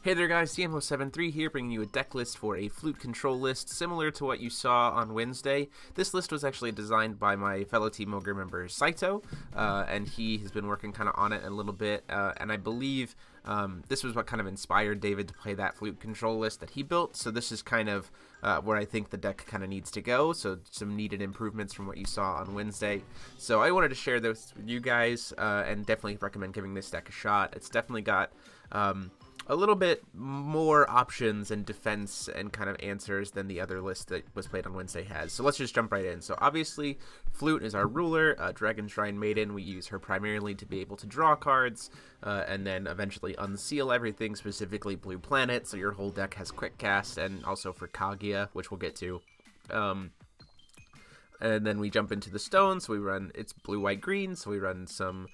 Hey there guys, CMO73 here, bringing you a deck list for a Flute control list similar to what you saw on Wednesday. This list was actually designed by my fellow Team Ogre member Saito, and he has been working kind of on it a little bit, and I believe this was what kind of inspired David to play that Flute control list that he built, so this is kind of where I think the deck kind of needs to go, so some needed improvements from what you saw on Wednesday. So I wanted to share those with you guys, and definitely recommend giving this deck a shot. It's definitely got a little bit more options and defense and kind of answers than the other list that was played on Wednesday has. So let's just jump right in. So obviously, Flute is our ruler. Dragon Shrine Maiden, we use her primarily to be able to draw cards and then eventually unseal everything, specifically Blue Planet, so your whole deck has quick cast, and also for Kaguya, which we'll get to. And then we jump into the stones. So we run, it's blue, white, green, so we run some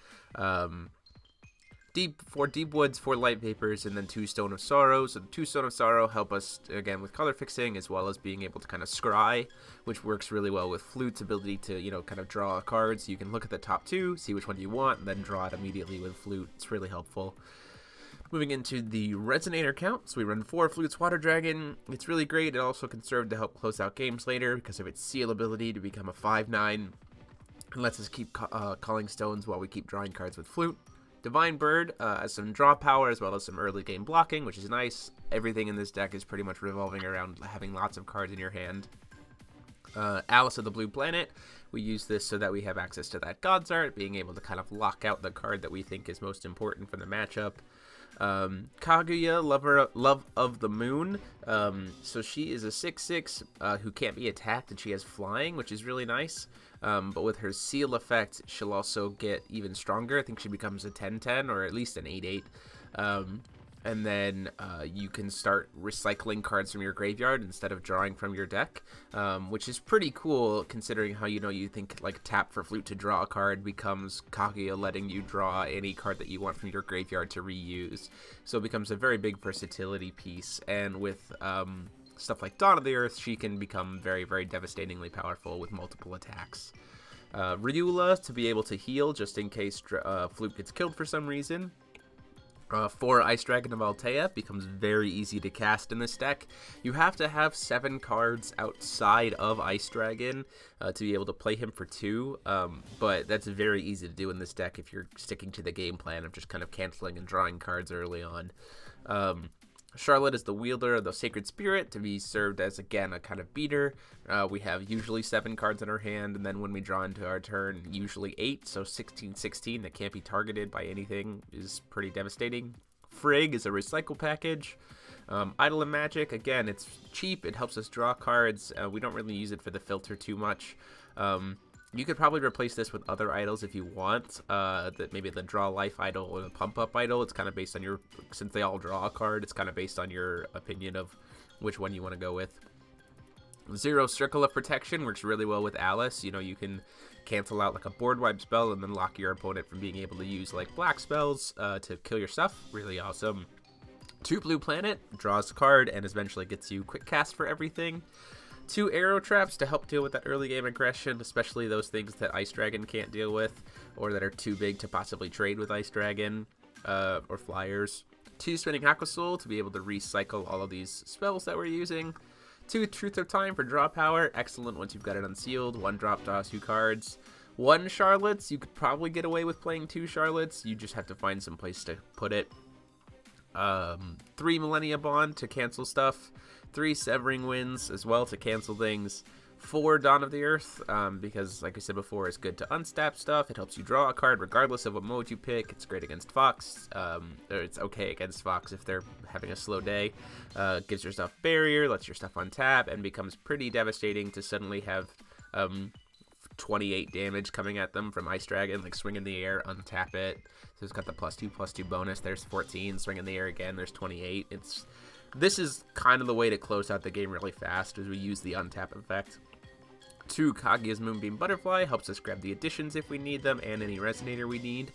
four deep woods, 4 light vapors, and then 2 stone of sorrow. So the 2 stone of sorrow help us again with color fixing, as well as being able to kind of scry, which works really well with Flute's ability to, you know, kind of draw a card. So you can look at the top 2, see which one you want, and then draw it immediately with Flute. It's really helpful. Moving into the Resonator Count, so we run 4 Flute's Water Dragon. It's really great. It also can serve to help close out games later because of its seal ability to become a 5/9, and lets us keep calling stones while we keep drawing cards with Flute. Divine Bird has some draw power as well as some early game blocking, which is nice. Everything in this deck is pretty much revolving around having lots of cards in your hand. Alice of the Blue Planet, we use this so that we have access to that God's Art, being able to kind of lock out the card that we think is most important for the matchup. Kaguya, Love of the Moon, so she is a 6/6 who can't be attacked, and she has flying, which is really nice. But with her seal effect, she'll also get even stronger. I think she becomes a 10/10 or at least an 8/8. And then you can start recycling cards from your graveyard instead of drawing from your deck, which is pretty cool considering how, you think like tap for Flute to draw a card becomes Kaguya letting you draw any card that you want from your graveyard to reuse. So it becomes a very big versatility piece, and with stuff like Dawn of the Earth, she can become very, very devastatingly powerful with multiple attacks. Ryula to be able to heal just in case Flute gets killed for some reason. 4 Ice Dragon of Altea becomes very easy to cast in this deck. You have to have 7 cards outside of Ice Dragon to be able to play him for 2, but that's very easy to do in this deck if you're sticking to the game plan of just kind of canceling and drawing cards early on. Charlotte is the wielder of the Sacred Spirit to be served as, again, a kind of beater. We have usually 7 cards in our hand, and then when we draw into our turn, usually 8, so 16/16 that can't be targeted by anything is pretty devastating. Frigg is a recycle package. Idol of Magic, again, it's cheap, it helps us draw cards. We don't really use it for the filter too much. You could probably replace this with other idols if you want, maybe the Draw Life idol or the Pump Up idol. It's kind of based on your, since they all draw a card, it's kind of based on your opinion of which one you want to go with. 0 Circle of Protection works really well with Alice. You can cancel out like a board wipe spell and then lock your opponent from being able to use like black spells to kill your stuff. Really awesome. 2 Blue Planet, draws a card and eventually gets you quick cast for everything. 2 Arrow Traps to help deal with that early game aggression, especially those things that Ice Dragon can't deal with, or that are too big to possibly trade with Ice Dragon, or Flyers. 2 Spinning Aqua Soul to be able to recycle all of these spells that we're using. 2 Truth of Time for draw power, excellent once you've got it unsealed. 1 drop, draw 2 cards. 1 Charlottes, you could probably get away with playing 2 Charlottes, you just have to find some place to put it. 3 Millennia Bond to cancel stuff. 3 Severing Winds as well to cancel things. 4 Dawn of the Earth, because like I said before, it's good to unstap stuff. It helps you draw a card regardless of what mode you pick. It's great against Fox, or it's okay against Fox if they're having a slow day. Gives your stuff barrier, lets your stuff untap, and becomes pretty devastating to suddenly have 28 damage coming at them from Ice Dragon, like swing in the air, untap it. So it's got the +2/+2 bonus. There's 14, swing in the air again, there's 28. This is kind of the way to close out the game really fast, as we use the untap effect. 2 Kaguya's Moonbeam Butterfly helps us grab the additions if we need them, and any Resonator we need.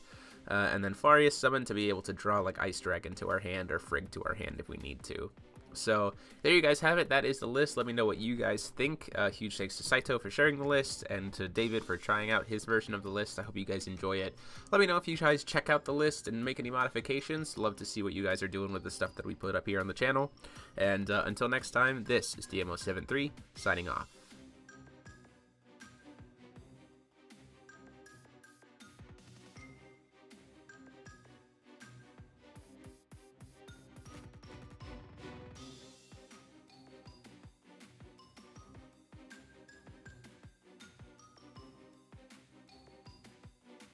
And then Farius Summon to be able to draw like Ice Dragon to our hand or Frigg to our hand if we need to. So there you guys have it. That is the list. Let me know what you guys think. Huge thanks to Saito for sharing the list, and to David for trying out his version of the list. I hope you guys enjoy it. Let me know if you guys check out the list and make any modifications. Love to see what you guys are doing with the stuff that we put up here on the channel. And until next time, this is DMO73 signing off.